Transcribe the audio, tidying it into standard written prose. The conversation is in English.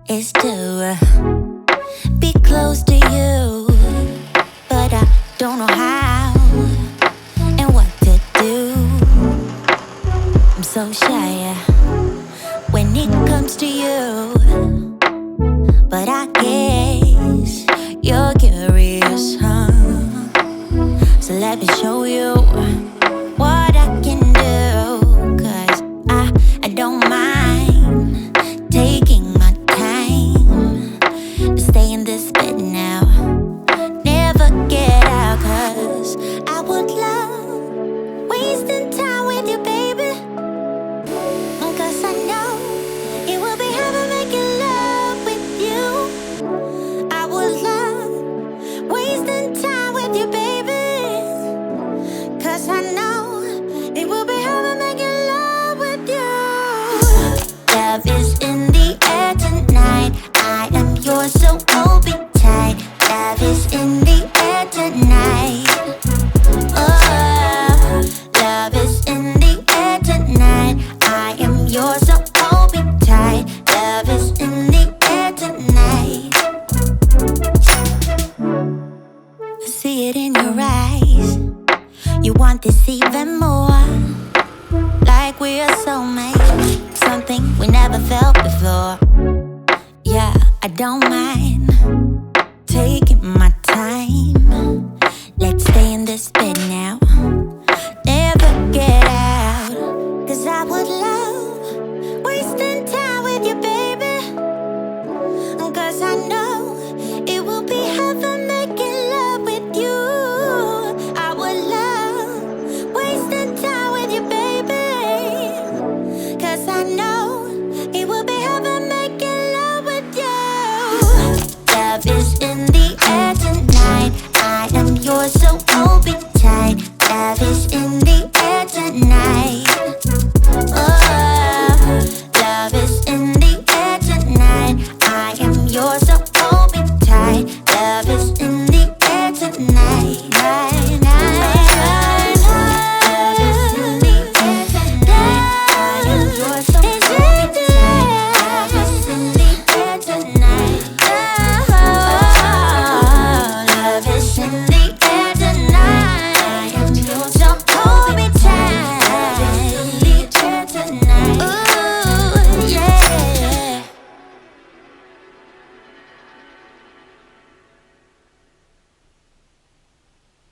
is to be close to you, but I don't know how and what to do. I'm so shy when it comes to you, but I guess you're curious, huh? So let me show you what I can do, 'cause I don't mind taking my time to stay in this bed now, never get out, 'cause I would love wasting time with you, baby, 'cause I know it will be heaven making love with you. I would love wasting time with you, baby, 'cause I know it will be heaven making love with you. Love is in the air tonight. I am yours, so hold me tight. Love is in the air tonight. Oh, love is in the air tonight. I am yours, so hold me tight. Love is in the air tonight. I see it in your eyes. You want this even more, like we're soulmates, something we never felt before. Yeah, I don't mind taking my time. Let's stay in this bed now.